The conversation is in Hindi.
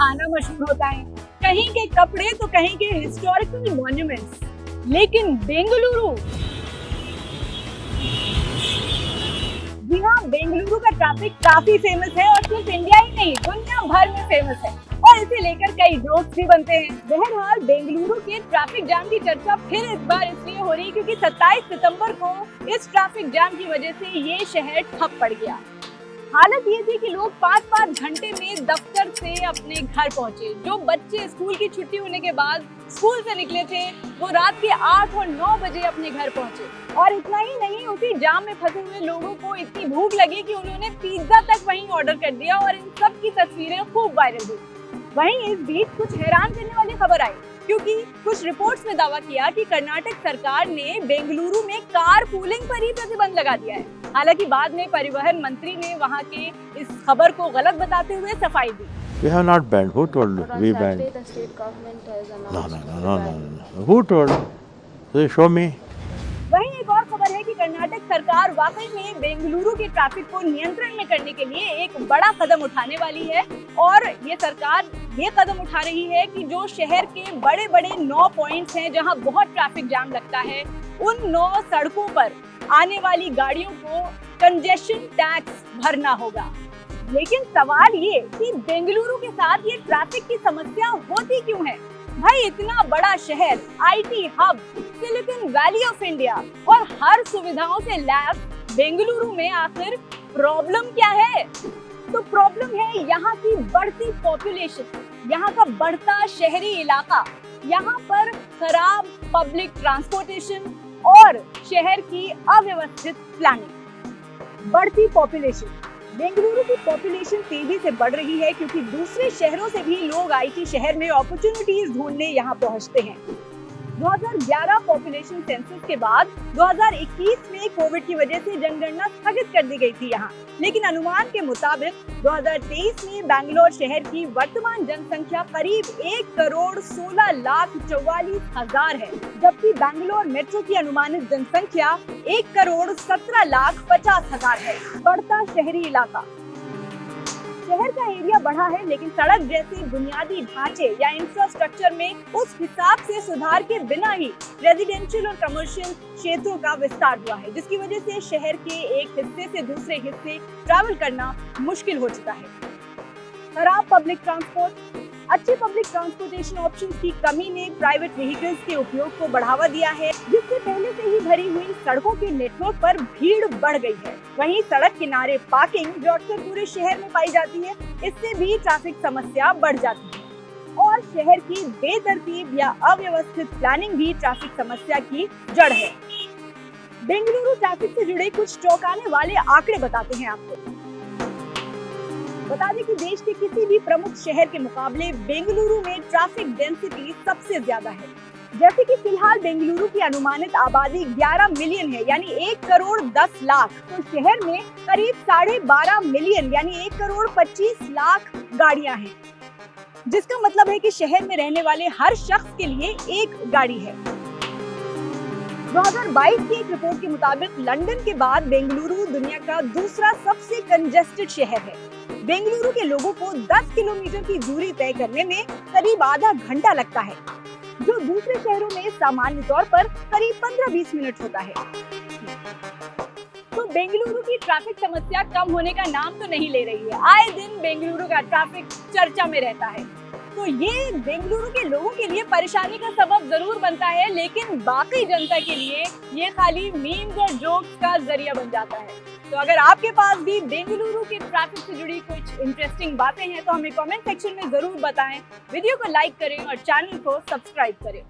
खाना मशहूर होता है, कहीं के कपड़े तो कहीं के हिस्टोरिकल मॉन्यूमेंट्स। लेकिन बेंगलुरु, जी हाँ, बेंगलुरु का ट्रैफिक काफी फेमस है और सिर्फ इंडिया ही नहीं दुनिया भर में फेमस है और इसे लेकर कई जोक्स भी बनते हैं। बहरहाल बेंगलुरु के ट्रैफिक जाम की चर्चा फिर इस बार इसलिए हो रही है क्योंकि 27 सितंबर को इस ट्रैफिक जाम की वजह से ये शहर ठप पड़ गया। हालत ये थी कि लोग 5-5 घंटे में दफ्तर से अपने घर पहुंचे। जो बच्चे स्कूल की छुट्टी होने के बाद स्कूल से निकले थे वो रात के 8 और 9 बजे अपने घर पहुंचे। और इतना ही नहीं, उसी जाम में फंसे हुए लोगों को इतनी भूख लगी कि उन्होंने पिज्जा तक वहीं ऑर्डर कर दिया और इन सब की तस्वीरें खूब वायरल हुई। वहीं इस बीच कुछ हैरान करने वाली खबर आई क्योंकि कुछ रिपोर्ट्स में दावा किया कि कर्नाटक सरकार ने बेंगलुरु में कार पूलिंग पर ही प्रतिबंध लगा दिया है। हालांकि बाद में परिवहन मंत्री ने वहां के इस खबर को गलत बताते हुए सफाई दी। We have not banned. Who told you? We banned. The state government has announced. No. Who told? So show me. वहीं एक और खबर है कि कर्नाटक सरकार वाकई में बेंगलुरु के ट्रैफिक को नियंत्रण में करने के लिए एक बड़ा कदम उठाने वाली है और ये सरकार ये कदम उठा रही है कि जो शहर के बड़े बड़े 9 पॉइंट्स हैं जहां बहुत ट्रैफिक जाम लगता है, उन 9 सड़कों पर आने वाली गाड़ियों को कंजेशन टैक्स भरना होगा। लेकिन सवाल ये कि बेंगलुरु के साथ ये ट्रैफिक की समस्या होती क्यों है? भाई, इतना बड़ा शहर, IT hub, silicon valley of India और हर सुविधाओं से लैस बेंगलुरु में आखिर प्रॉब्लम क्या है? तो प्रॉब्लम है यहाँ की बढ़ती पॉपुलेशन, यहाँ का बढ़ता शहरी इलाका, यहाँ पर खराब पब्लिक ट्रांसपोर्टेशन और शहर की अव्यवस्थित प्लानिंग। बढ़ती पॉपुलेशन, बेंगलुरु की पॉपुलेशन तेजी से बढ़ रही है क्योंकि दूसरे शहरों से भी लोग आईटी शहर में अपॉर्चुनिटीज ढूंढने यहाँ पहुँचते हैं। 2011 पॉपुलेशन सेंसस के बाद 2021 में कोविड की वजह से जनगणना स्थगित कर दी गई थी यहाँ, लेकिन अनुमान के मुताबिक 2023 में बैंगलोर शहर की वर्तमान जनसंख्या करीब 1,16,44,000 है, जबकि बैंगलोर मेट्रो की अनुमानित जनसंख्या 1,17,50,000 है। बढ़ता शहरी इलाका, शहर का एरिया बढ़ा है लेकिन सड़क जैसे बुनियादी ढांचे या इंफ्रास्ट्रक्चर में उस हिसाब से सुधार के बिना ही रेजिडेंशियल और कमर्शियल क्षेत्रों का विस्तार हुआ है, जिसकी वजह से शहर के एक हिस्से से दूसरे हिस्से ट्रैवल करना मुश्किल हो चुका है। खराब पब्लिक ट्रांसपोर्ट, अच्छे पब्लिक ट्रांसपोर्टेशन ऑप्शंस की कमी ने प्राइवेट व्हीकल्स के उपयोग को बढ़ावा दिया है, जिससे पहले से ही भरी हुई सड़कों के नेटवर्क पर भीड़ बढ़ गई है। वहीं सड़क किनारे पार्किंग जो अक्सर पूरे शहर में पाई जाती है, इससे भी ट्रैफिक समस्या बढ़ जाती है और शहर की बेतरतीब या अव्यवस्थित प्लानिंग भी ट्रैफिक समस्या की जड़ है। बेंगलुरु ट्रैफिक से जुड़े कुछ चौंकाने वाले आंकड़े बताते हैं आपको। बता दें कि देश के किसी भी प्रमुख शहर के मुकाबले बेंगलुरु में ट्रैफिक डेंसिटी सबसे ज्यादा है। जैसे कि फिलहाल बेंगलुरु की अनुमानित आबादी 11 मिलियन है, यानी 1,10,00,000, तो शहर में करीब 12.5 मिलियन यानी 1,25,00,000 गाड़ियां हैं, जिसका मतलब है कि शहर में रहने वाले हर शख्स के लिए एक गाड़ी है। 2022 की एक रिपोर्ट के मुताबिक लंदन के बाद बेंगलुरु दुनिया का दूसरा सबसे कंजेस्टेड शहर है। बेंगलुरु के लोगों को 10 किलोमीटर की दूरी तय करने में करीब आधा घंटा लगता है, जो दूसरे शहरों में सामान्य तौर पर करीब 15-20 मिनट होता है। तो बेंगलुरु की ट्रैफिक समस्या कम होने का नाम तो नहीं ले रही है। आए दिन बेंगलुरु का ट्रैफिक चर्चा में रहता है, तो ये बेंगलुरु के लोगों के लिए परेशानी का सबब जरूर बनता है, लेकिन बाकी जनता के लिए ये खाली मीम्स और जोक्स का जरिया बन जाता है। तो अगर आपके पास भी बेंगलुरु के ट्रैफिक से जुड़ी कुछ इंटरेस्टिंग बातें हैं तो हमें कमेंट सेक्शन में जरूर बताएं। वीडियो को लाइक करें और चैनल को सब्सक्राइब करें।